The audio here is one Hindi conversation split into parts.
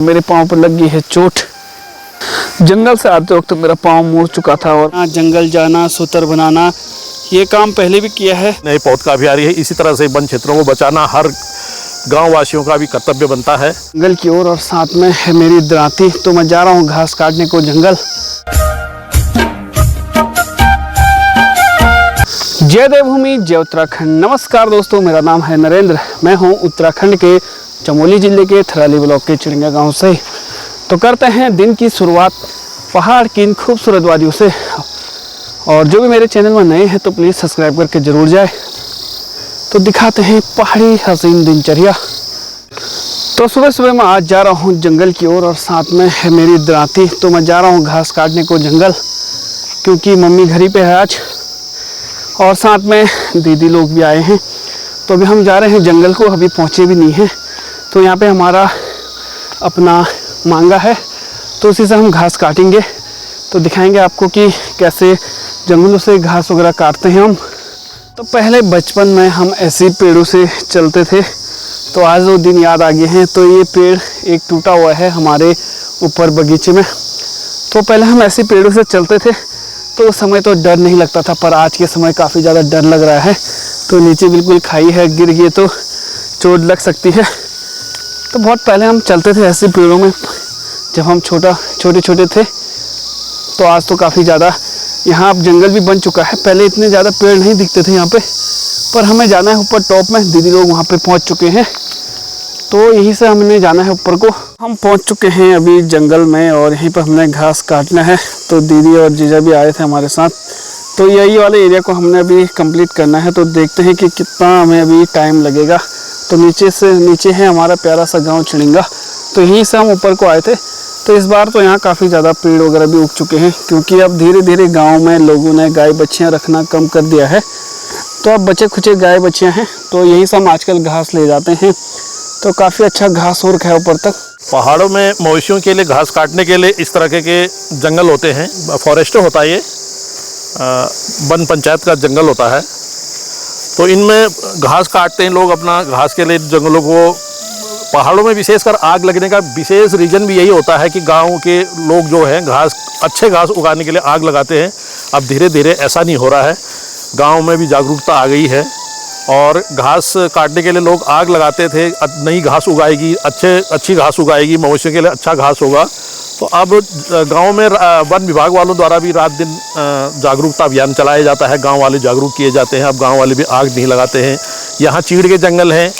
मेरे पाँव पर लग गई है चोट। जंगल से आते वक्त मेरा पाँव मुड़ चुका था और जंगल जाना, सूतर बनाना, ये काम पहले भी किया है। नए पौध का अभियान है। इसी तरह से वन क्षेत्रों को बचाना हर गांव वासियों का भी कर्तव्य बनता है। जंगल की ओर और साथ में है मेरी दराती, तो मैं जा रहा हूँ घास काटने को जंगल। जय देवभूमि, जय उत्तराखंड। नमस्कार दोस्तों, मेरा नाम है नरेंद्र। मैं हूँ उत्तराखंड के चमोली जिले के थराली ब्लॉक के चिड़िया गांव से। तो करते हैं दिन की शुरुआत पहाड़ की इन खूबसूरत वादियों से। और जो भी मेरे चैनल में नए हैं तो प्लीज़ सब्सक्राइब करके ज़रूर जाए। तो दिखाते हैं पहाड़ी हसीन दिनचर्या। तो सुबह सुबह मैं आज जा रहा हूँ जंगल की ओर और साथ में है मेरी दराती, तो मैं जा रहा हूँ घास काटने को जंगल, क्योंकि मम्मी घर ही पे है आज और साथ में दीदी लोग भी आए हैं। तो अभी हम जा रहे हैं जंगल को, अभी पहुँचे भी नहीं हैं। तो यहाँ पे हमारा अपना मांगा है, तो उसी से हम घास काटेंगे। तो दिखाएंगे आपको कि कैसे जंगलों से घास वगैरह काटते हैं हम। तो पहले बचपन में हम ऐसे पेड़ों से चलते थे, तो आज वो दिन याद आ गए हैं। तो ये पेड़ एक टूटा हुआ है हमारे ऊपर बगीचे में। तो पहले हम ऐसे पेड़ों से चलते थे, तो उस समय तो डर नहीं लगता था, पर आज के समय काफ़ी ज़्यादा डर लग रहा है। तो नीचे बिल्कुल खाई है, गिर गए तो चोट लग सकती है। तो बहुत पहले हम चलते थे ऐसे पेड़ों में जब हम छोटे छोटे थे। तो आज तो काफ़ी ज़्यादा यहाँ अब जंगल भी बन चुका है। पहले इतने ज़्यादा पेड़ नहीं दिखते थे यहाँ पे, पर हमें जाना है ऊपर टॉप में। दीदी लोग वहाँ पे पहुँच चुके हैं, तो यहीं से हमने जाना है ऊपर को। हम पहुँच चुके हैं अभी जंगल में और यहीं पर हमने घास काटना है। तो दीदी और जीजा भी आए थे हमारे साथ। तो यही वाले एरिया को हमने अभी कंप्लीट करना है। तो देखते हैं कि कितना हमें अभी टाइम लगेगा। तो नीचे है हमारा प्यारा सा गांव चिड़िंगा। तो यहीं से हम ऊपर को आए थे। तो इस बार तो यहाँ काफ़ी ज़्यादा पेड़ वगैरह भी उग चुके हैं, क्योंकि अब धीरे धीरे गांव में लोगों ने गाय बच्चियाँ रखना कम कर दिया है। तो अब बचे खुचे गाय बच्चियाँ हैं, तो यहीं से हम आजकल घास ले जाते हैं। तो काफ़ी अच्छा घास हो रखा है ऊपर तक। पहाड़ों में मवेशियों के लिए घास काटने के लिए इस तरह के जंगल होते हैं। फॉरेस्ट होता है, ये वन पंचायत का जंगल होता है। तो इनमें घास काटते हैं लोग अपना घास के लिए जंगलों को। पहाड़ों में विशेषकर आग लगने का विशेष रीज़न भी यही होता है कि गांव के लोग जो हैं अच्छे घास उगाने के लिए आग लगाते हैं। अब धीरे धीरे ऐसा नहीं हो रहा है, गांव में भी जागरूकता आ गई है और घास काटने के लिए लोग आग लगाते थे। नई घास उगाएगी, अच्छी घास उगाएगी, मवेशियों के लिए अच्छा घास होगा। तो अब गांव में वन विभाग वालों द्वारा भी रात दिन जागरूकता अभियान चलाया जाता है। गांव वाले जागरूक किए जाते हैं। अब गांव वाले भी आग नहीं लगाते हैं। यहाँ चीड़ के जंगल हैं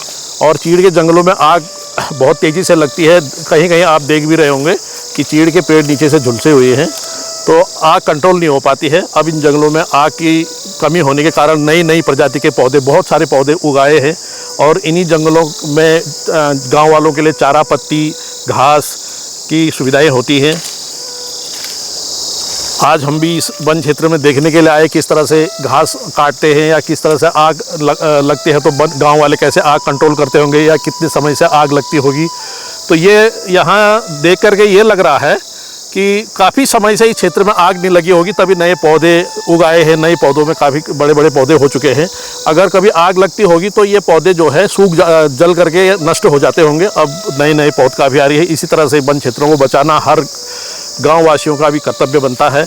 और चीड़ के जंगलों में आग बहुत तेज़ी से लगती है। कहीं कहीं आप देख भी रहे होंगे कि चीड़ के पेड़ नीचे से झुलसे हुए हैं, तो आग कंट्रोल नहीं हो पाती है। अब इन जंगलों में आग की कमी होने के कारण नई प्रजाति के पौधे, बहुत सारे पौधे उगाए हैं और इन्हीं जंगलों में गांव वालों के लिए चारा पत्ती, घास की सुविधाएं होती हैं। आज हम भी इस वन क्षेत्र में देखने के लिए आए किस तरह से घास काटते हैं या किस तरह से आग लगती है। तो गांव वाले कैसे आग कंट्रोल करते होंगे या कितने समय से आग लगती होगी। तो ये यहाँ देख करके ये लग रहा है कि काफ़ी समय से इस क्षेत्र में आग नहीं लगी होगी, तभी नए पौधे उगाए हैं। नए पौधों में काफ़ी बड़े बड़े पौधे हो चुके हैं। अगर कभी आग लगती होगी तो ये पौधे जो है जल करके नष्ट हो जाते होंगे। अब नए पौध का अभियान है। इसी तरह से वन क्षेत्रों को बचाना हर गांव वासियों का भी कर्तव्य बनता है।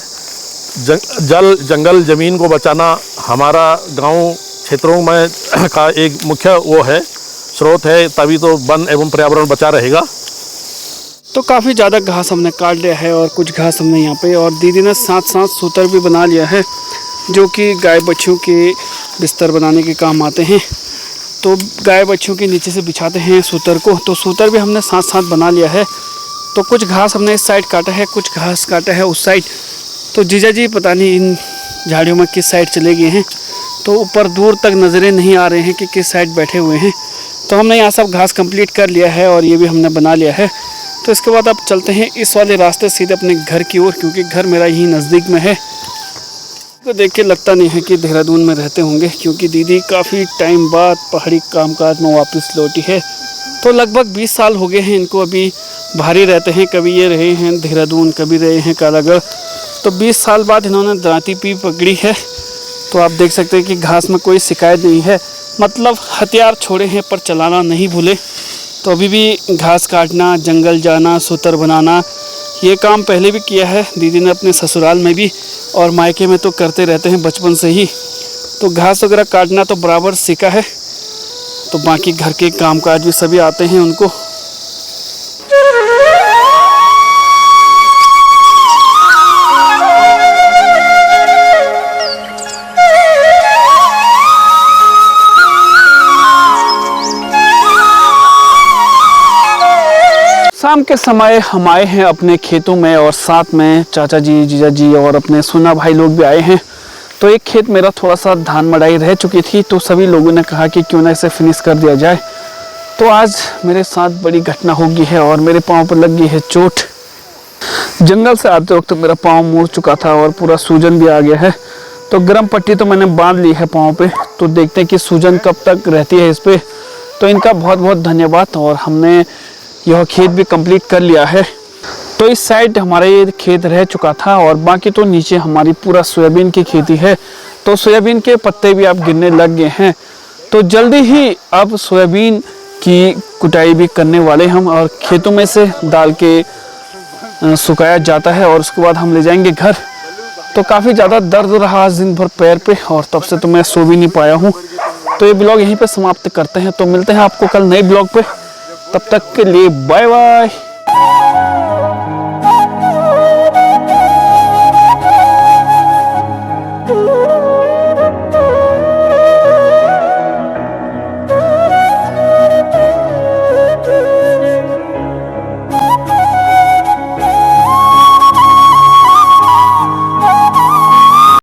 जंगल ज़मीन को बचाना हमारा गांव क्षेत्रों में का एक मुख्य वो है, स्रोत है, तभी तो वन एवं पर्यावरण बचा रहेगा। तो काफ़ी ज़्यादा घास हमने काट लिया है और कुछ घास हमने यहाँ पे, और दीदी ने साथ सूतर भी बना लिया है, जो कि गाय बच्चों के बिस्तर बनाने के काम आते हैं। तो गाय बच्चों के नीचे से बिछाते हैं सूतर को। तो सूतर भी हमने साथ बना लिया है। तो कुछ घास हमने इस साइड काटा है, कुछ घास काटा है उस साइड। तो जीजा जी पता नहीं इन झाड़ियों में किस साइड चले गए हैं, तो ऊपर दूर तक नज़रें नहीं आ रहे हैं कि किस साइड बैठे हुए हैं। तो हमने यहाँ सब घास कंप्लीट कर लिया है और ये भी हमने बना लिया है। तो इसके बाद अब चलते हैं इस वाले रास्ते सीधे अपने घर की ओर, क्योंकि घर मेरा यहीं नज़दीक में है। तो देख के लगता नहीं है कि देहरादून में रहते होंगे, क्योंकि दीदी काफ़ी टाइम बाद पहाड़ी कामकाज में वापस लौटी है। तो लगभग 20 साल हो गए हैं इनको अभी बाहर ही रहते हैं। कभी ये रहे हैं देहरादून, कभी रहे हैं कालागढ़। तो 20 साल बाद इन्होंने दराती भी पकड़ी है। तो आप देख सकते हैं कि घास में कोई शिकायत नहीं है, मतलब हथियार छोड़े हैं पर चलाना नहीं भूले। तो अभी भी घास काटना, जंगल जाना, सूतर बनाना, ये काम पहले भी किया है दीदी ने अपने ससुराल में भी, और मायके में तो करते रहते हैं बचपन से ही। तो घास वगैरह काटना तो बराबर सीखा है। तो बाकी घर के कामकाज भी सभी आते हैं उनको। शाम के समय हम आए हैं अपने खेतों में, और साथ में चाचा जी, जीजा जी और अपने सुना भाई लोग भी आए हैं। तो एक खेत मेरा थोड़ा सा धान मड़ाई रह चुकी थी, तो सभी लोगों ने कहा कि क्यों ना इसे फिनिश कर दिया जाए। तो आज मेरे साथ बड़ी घटना हो गई है और मेरे पाँव पर लग गई है चोट। जंगल से आते वक्त मेरा पाँव मुड़ चुका था और पूरा सूजन भी आ गया है। तो गर्म पट्टी तो मैंने बांध ली है पाँव पे, तो देखते हैं कि सूजन कब तक रहती है इस पर। तो इनका बहुत बहुत धन्यवाद। और हमने यह खेत भी कंप्लीट कर लिया है। तो इस साइड हमारा ये खेत रह चुका था, और बाकी तो नीचे हमारी पूरा सोयाबीन की खेती है। तो सोयाबीन के पत्ते भी अब गिरने लग गए हैं। तो जल्दी ही अब सोयाबीन की कुटाई भी करने वाले हम, और खेतों में से डाल के सुखाया जाता है और उसके बाद हम ले जाएंगे घर। तो काफ़ी ज़्यादा दर्द रहा आज दिन भर पैर पे, और तब से तो मैं सो भी नहीं पाया हूँ। तो ये ब्लॉग यहीं पे समाप्त करते हैं। तो मिलते हैं आपको कल नए ब्लॉग पे। तब तक के लिए बाय बाय।